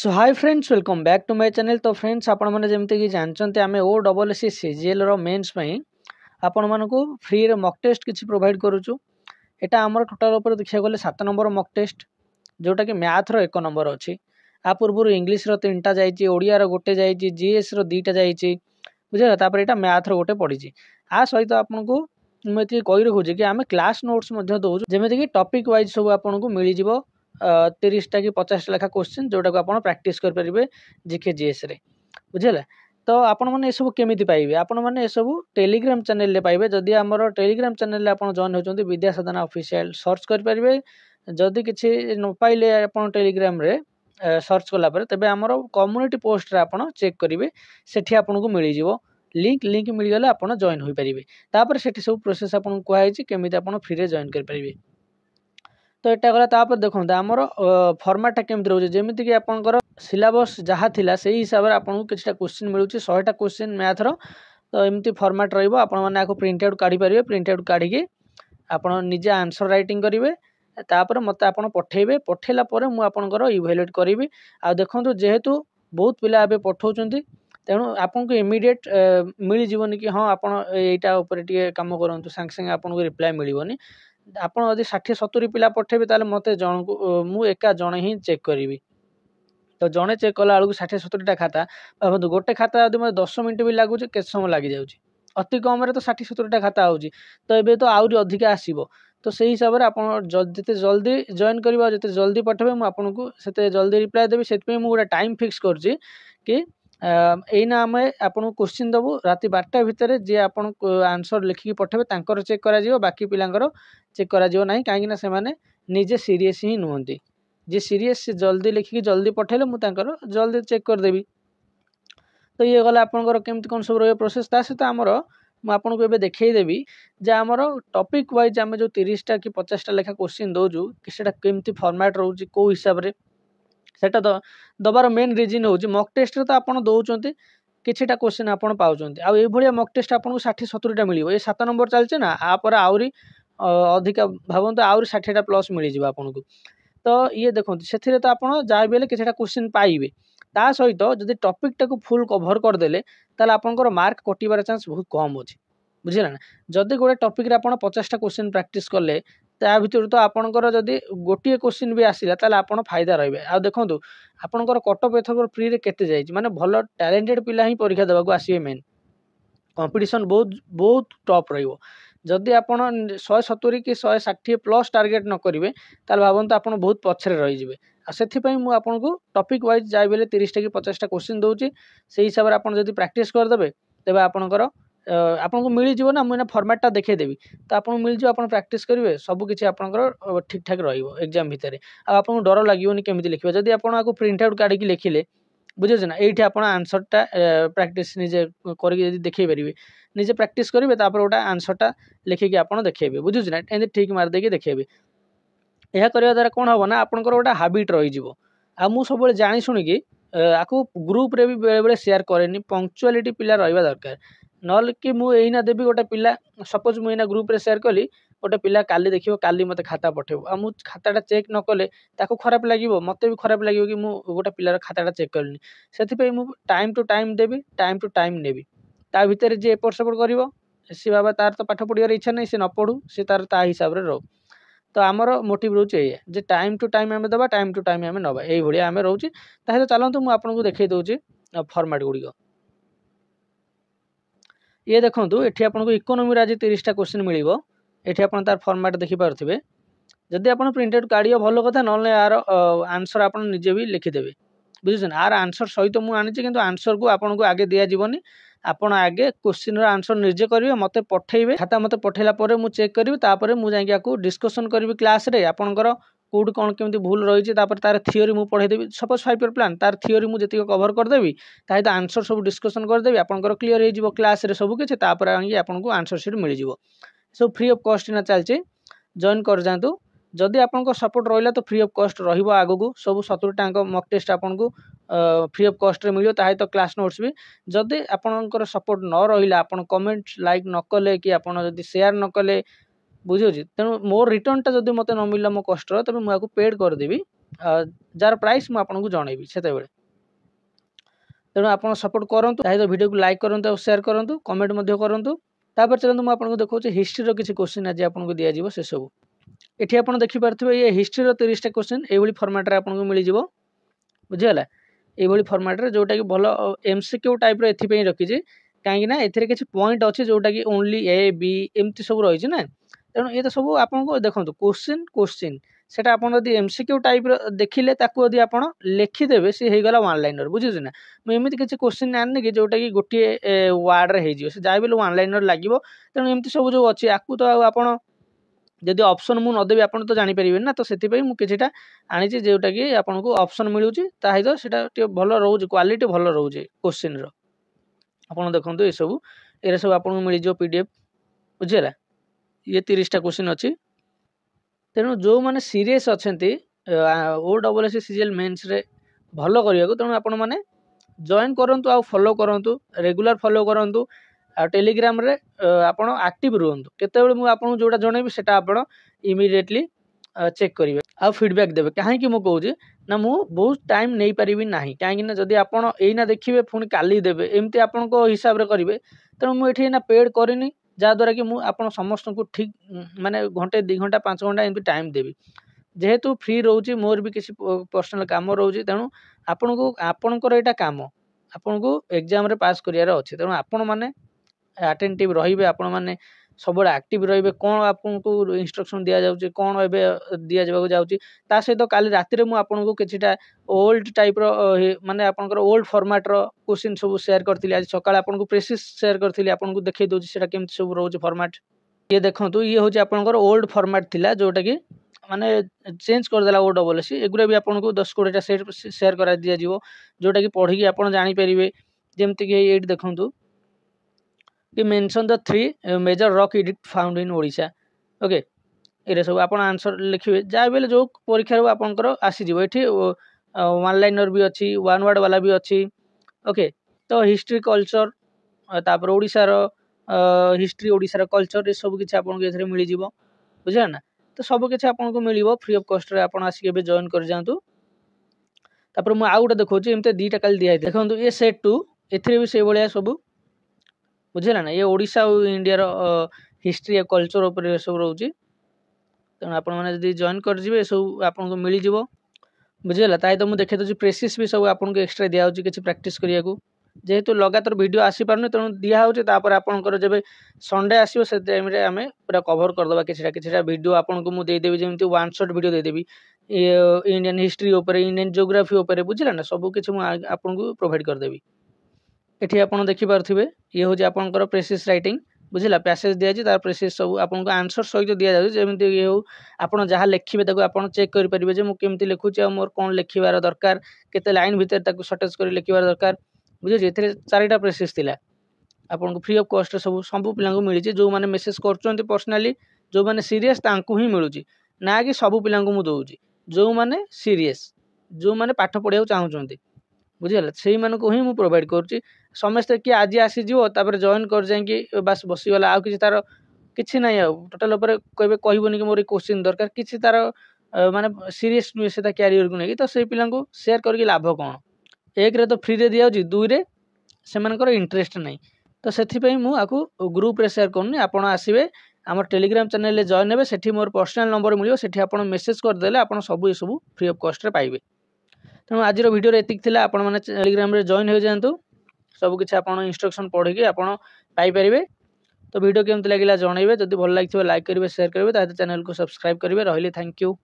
So hi friends welcome back to my channel. तो friends आपण मैंने जमती कि जानते आम ओ डबल एस सीजीएल रो मेन्स आपण मानक फ्री रे मॉक टेस्ट किसी प्रोवाइड करूँ। एटा आमर टोटाल ऊपर देखा गले 7 नंबर मॉक टेस्ट जोटा कि मैथ रो 1 नंबर अच्छी। आ पूर्व इंग्लिश रो 3टा जाइए, ओडिया रो गोटे जाइए, जीएस रो 2टा जाइए, बुझे। तापर यहाँ मैथ रो गोटे पड़ी। आ सहित आपको मुझे कही रखुच्छी कि आम क्लास नोट्स दौर जमीक कि टॉपिक वाइज सब आपको मिल जाव 30टा कि 50टा लेखा क्वेश्चन जोटा को आप प्रैक्टिस करेंगे जीके जीएस रे, बुझे। तो आपण मैंने सब केमी पाइबे, आपण मैंने ये सब टेलीग्राम चैनल रे पाइबे। जदि आमर टेलीग्राम चैनल आप जॉइन होती विद्या साधना ऑफिशियल सर्च करेंगे। जदि किसी न पाइले आप टेलीग्राम रे सर्च कलापर तेज आमर कम्युनिटी पोस्ट रे आप चेक करेंगे, सेठी आपको मिल जाव लिंक मिलगले आप जॉइन हो पारे। तापर सेठी सब प्रोसेस आपको कहुई केमी आप फ्री रे जॉइन करेंगे। तो यहाँ गला तापर देखो आमर फर्माटा केमती रोचे जमीक कि आपंकर सिलेबस जहाँ थिला से हिसाब से आपको किसी क्वेश्चन मिलूँ 100टा क्वेश्चन मैथ्र। तो एमती फर्माट रहा प्रिंट आउट काढ़ी पारे। प्रिंट आउट काढ़ी आप निजे आंसर राइटिंग करेंगे, तापर मत आप पठेबे। पठेला मुझे इवैल्यूएट करी। आ देखो जेहेतु बहुत पिला ए पठाऊँ तेणु आपको इमिडिएट मिल जीवनी कि हाँ आपटा कम करूँ सांगे सांगे आपको रिप्लाई मिलनी। आप 60-70 पिला पठेबे ताले मते जन को मु एका जणे ही चेक करी। तो जड़े चेक कला बेलू 60-70टा खाता भावतु गोटे खाता जब मतलब 10 मिनट भी लगुच के समय लग जाऊँ अति कम तो 60-70टा खाता होची। तो ये तो आहरी अधिका आसो। तो से हिसाब से आप जिते जल्दी जॉइन करेंगे जिते जल्दी पठेबे मुझे जल्दी रिप्लाई देवी। से गोटे टाइम फिक्स कर एना आम आपको क्वेश्चन देवु राति 12टा भितर जी आप आंसर लिखिकी पठेबे तांकर चेक करा बाकी पिलांकर चेक करा नहीं कहीं से निजे सीरीयस ही नुहति। जी सीरीयस से जल्दी लिखिकी जल्दी पठेले मुझे जल्दी चेक करदेवी। तो ये गला आपंकर केमती कौन सब रही प्रोसेस ता सहित आमर मुझे एवं देखईदेवी जे आमर टॉपिक वाइज आम जो 30टा कि 50टा लेखा क्वेश्चन दौचु कि केमती फॉर्मेट रोचे कौ हिसाब से सेटा दबार मेन रिजन हूँ मॉक टेस्ट तो आप दौरान किछिटा क्वेश्चन आप पाँच आउ मॉक टेस्ट आपको 60-70टा मिल 7 नंबर चलचे ना आपर आहरी अधिका भावतु आहरी 60टा प्लस मिल जाए आपको। तो ये देखो से तो आप जहाँ भी किसी क्वेश्चन पाइबे ता सहित जदि टॉपिक टाक फुल कभर करदे ताल आपंकर मार्क कटिबार चांस बहुत कम अच्छे, बुझेगा ना। जदि गोटे टॉपिक रे आप 50टा क्वेश्चन प्रैक्टिस कले ता भीतर तो आपंकर जदि गोटे क्वेश्चन भी आसला ताल आप फायदा रही। आ देखो आपंकर कटअप एथर फ्री रे केते जाइए माने भल टैलेंटेड पिला ही परीक्षा देवाक आसीबे। मेन कंपटीशन बहुत बहुत टॉप रहिबो। जदि आप 170 कि 160 प्लस टार्गेट न करेंगे ताल भावतु आप बहुत पछरे रही। से मुझे टॉपिक वाइज जाए बेले 30टा कि 50टा क्वेश्चन दूसरी से हिसाब से आप प्रैक्टिस करदे तेज आपंकर आपको मिल जाव ना मुझे फॉर्मेटटा देखईदेवी। तो आपको मिल जाव आप प्रैक्टिस करेंगे सबकि आपंकर ठीक ठाक रग्जाम भितर। आपको डर लगे केमी लिखे जदि आपको प्रिंट आउट काढ़ी लिखिले बुझे ना ये आप आंसरटा प्रैक्टिस निजे कर देखई पारे निजे प्रैक्टिस करेंगे तापर गोटा आंसरटा लिखिकी आप देखेबे बुझे ना एमती ठीक मारदेकी देखेबे। यह करने द्वारा कौन हम ना आपंकर गोटे हाबिट रही। मुझे सब जानी शुणिकी आपको ग्रुप रे भी बेले बेले शेयर कैनि पंक्चुआलिटी पिला रहा दरकार नल कि मुझे देवी गोटे पिला सपोज मुझे ग्रुप रे शेयर कली गोटे पिला काली देखियो काली मते खाता पठेबो आ मु खाताटा चेक न कले ताको खराब लागिवो मते भी खराब लागिवो कि मु गोटे पिलार खाताटा चेक करनी। से मु टाइम टू टाइम देवी टाइम टू टाइम नेबी ता भितर जे एपट सेपट करिवो सी बाबा तार तो पाठ पढ़ियार इच्छा नहीं से न पढ़ू से तार ता हिसाब रे रहो। तो आमर मोटिव रोचे जे टाइम टू टाइम आम दबा टाइम टू टाइम आम नवा ये आम रोचे। ताहले चलतु मु आपको देखई दउची फॉर्मेट गुड़िक। ये देखो ये आपको इकोनोमी आज 30टा क्वेश्चन मिल ये आप तार फॉर्मेट देखिपे। जदि आप प्रिंट आउट काढ़ भल कथा ना यार आंसर आप निजे भी लिखिदेवे बुझे ना। आर आंसर सहित मुझे आनी कि आंसर को आपको आगे दिज्वनी आपड़ आगे क्वेश्चन आंसर निजे करेंगे मत पठेबे खाता मत पठेला मुझे चेक करी मुझे डिस्कसन करी क्लास रे आपंकर कौट कौन केमती भूल रही है तार थियोरी मुझे पढ़ेदेवी। सपोज 5 ईयर प्लान तार थियोरी मुझे जी कभर करदेवी ताकि आंसर सब डिस्कसन करदेवी आपंकर क्लीयर हो क्लास रे सब किसी आपको आंसर सीट मिल जाव सब फ्री ऑफ कॉस्ट ना चलती जॉइन कर जातु। जदि आपको सपोर्ट रहा तो फ्री ऑफ कॉस्ट रगू सब 70टा मॉक टेस्ट आपको फ्री ऑफ कॉस्ट मिल तो क्लास नोट्स भी जदि आपंकर सपोर्ट न रहा आप कमेंट लाइक न कले कि आप शेयर न कले बुझे तेणु मोर रिटर्नटा जब मत न मिलला मो कष्ट तेज मुझे पेड करदेवी जार प्राइस मुझे आपको जनइबी से तेणु आप सपोर्ट करूँ तो वीडियो को लाइक करूँ और शेयर करूँ कमेंट करूँ तापर चलते मुझे आपको देखा हिस्ट्री किसी क्वेश्चन आज आपको दिज्व से सब ये आप देखिपे ये हिस्ट्री 30टा क्वेश्चन ये फर्माट्रे आपको मिल बुझीगला ये फर्माट्रे जोटा कि भल एमसीक्यू टाइप एथपाई रखी कहीं ए किसी पॉइंट अच्छे जोटा कि ओनली ए बी एमती सब रही ना तेणु ये तो सब आपको देखो क्वेश्चन क्वेश्चन सेटा आप एमसीक्यू टाइप देखिले यदि आप लिखिदेवे सी हो गला वन लाइनर बुझे ना मुझे किसी क्वेश्चन आनी कि जोटा कि गोटे वार्ड से जहाँ भी वन लाइनर लगे तेणु एमती सब जो अच्छी आपको तो आप जदि ऑप्शन मु नदेवी आप तो जानीपर ना तो से मुझे आनी जोटा कि आपको ऑप्शन मिलूँ सहित से भल रोचे क्वालिटी भल रोचे क्वेश्चन आप देखो ये सब ये सब आपको मिल जाए पीडीएफ बुझीगला ये 30टा क्वेश्चन अच्छी तेणु जो मैंने सीरीयस अच्छा OSSC CGL मेन्स रे भल करने को तेणु आपण मैंने जॉइन करूँ आ फॉलो करूँ रेगुलर फॉलो करूँ आ टेलीग्राम रे आपण एक्टिव रुहतु केतेबेले मु आपन जोटा जणेबी सेटा आपण इमीडिएटली चेक करेंगे आ फीडबैक देवे कहीं मु कहूँ ना मु बहुत टाइम नहीं पारिबी नाही कहीं जदि आपन एना देखिए पुणी काली देवे एमती आपण हिसाब रे करेंगे तेणु मुझे ना पेड करनी जहाँद्वारा कि मुझे समस्त को ठीक माने घंटे 2 घंटा 5 घंटा एमती टाइम देवी जेहेतु फ्री रोचे मोर भी किसी पर्सनल काम रोचे तेणु आपण को आपणकर यहाँ काम आपन को एग्जाम रे पास करियार अच्छे तेणु आपण मैंने अटेंटिव रही आपण मैंने सब एक्टिव रे कौन आपको इंस्ट्रक्शन दि जाऊँगी कौन ए दि जाऊँगी ता सहित काली राति में आपको किसीटा ओल्ड टाइप माने आपनकर ओल्ड फॉर्मेट रो क्वेश्चन सब शेयर करती आज सकाळ आपको प्रेसिस शेयर करती आपको देखई दूसरी सेटा केमती सब रोचे फॉर्मेट ये देखो ये हूँ आपनकर ओल्ड फॉर्मेट थिला जोटा कि माने चेंज करदेला OSSC एगुरा भी आपको 10-20टा सेट शेयर करा दि जाव जोटा कि पढ़ी आप जानीपर जमती कि ये देखूँ कि mention the 3 major rock edicts found in Odisha okay ये सब आप आंसर लिखिए जहाँ भी जो परीक्षा आपंकर आसीज ये वन लाइनर भी अच्छी वन वर्ड वाला भी अच्छी ओके तो हिस्ट्री कल्चर तापर ओडिशार हिस्ट्री ओडिशार कल्चर ये सब किसी आपको ये मिल जाव बुझे ना तो सब किसी आपको मिल फ्री ऑफ कॉस्ट रे आप आसिक जॉइन कर जातु तापर मुझे आउ गोटे देखा एमती 2टा काली दिखाई देखो ये सेट 2 एथिरे भी से भाया सब बुझेगा ना ये ओडिशा और इंडिया हिस्ट्री कल्चर उपर सब रोचे तेणु आप जॉइन कर सब आपको मिल जाव बुझेगा ताई तो मुझे देखे दूसरी प्रेसिस भी सब आपको एक्सट्रा दिया किसी प्रैक्टिस करने को जेहेतु लगातार वीडियो आसीपार तेणु दिखाऊपर आपंकर जब संडे आसो से टाइम आम पूरा कभर करदे किसी वीडियो आपको मुझे जमी वन शॉट वीडियो देदेवी इंडियन हिस्ट्री उपर इंडियन जियोग्राफी उपर बुझे ना सब किसी आपको प्रोवाइड करदेवी एठी आपन देखि पारथिबे ये हो जे आपनकर प्रेसिस राइटिंग बुझिला पैसेज दिया तार प्रेसिस सब आपनको आंसर सहित दिया जाउछ जेमिति ये हो आपन जहाँ लिखिबे ताको आपन चेक करि परिबे जे मु केमति लिखुछि आ मोर कोन लिखिबार दरकार केते लाइन भीतर ताको शॉर्टेज करि लिखिबार दरकार बुझे जे एथिरे 4टा प्रेसिस थिला आपनको फ्री ऑफ कॉस्ट सब पिलांको मिलिछि जो माने मेसेज करछन्ते पर्सनली जो माने सीरियस तांको ही मिलुछि ना कि सब पिलांको मु दउछि जो माने सीरियस जो माने पाठ पढियाउ चाहुछन्ते बुझीगला से ही मुझे प्रोवाइड करुँची समस्ते किए आज आसीज जॉइन कर जाकि बास बसीगला आउ कि तार किसी ना टोटाल कहे कहबनी कि मोर क्वेश्चन दरकार किसी तार माने सीरीयस नुहे से क्यारियर को लेकिन तो से पिला शेयर करके लाभ कौन एक रे तो फ्री रे दिया 2 रे से इंटरेस्ट नहीं तो से मुझे ग्रुप रे शेयर करनी आपड़ आसवे आम टेलीग्राम चैनल जॉइन हे से मोर पर्सनल नंबर मिले से आप मेसेज करदे आप सब फ्री ऑफ कॉस्ट रे पाइबे तेणु आज वीडियो एतिक आपण मैंने टेलीग्राम रे जॉइन हो जातु सब किसी आप इंस्ट्रक्शन पढ़ी आपड़ पाइपर तो वीडियो केमती लगे जनइबे जब भल लगे लाइक करेंगे शेयर करेंगे चैनल को सब्सक्राइब करेंगे रही थैंक यू।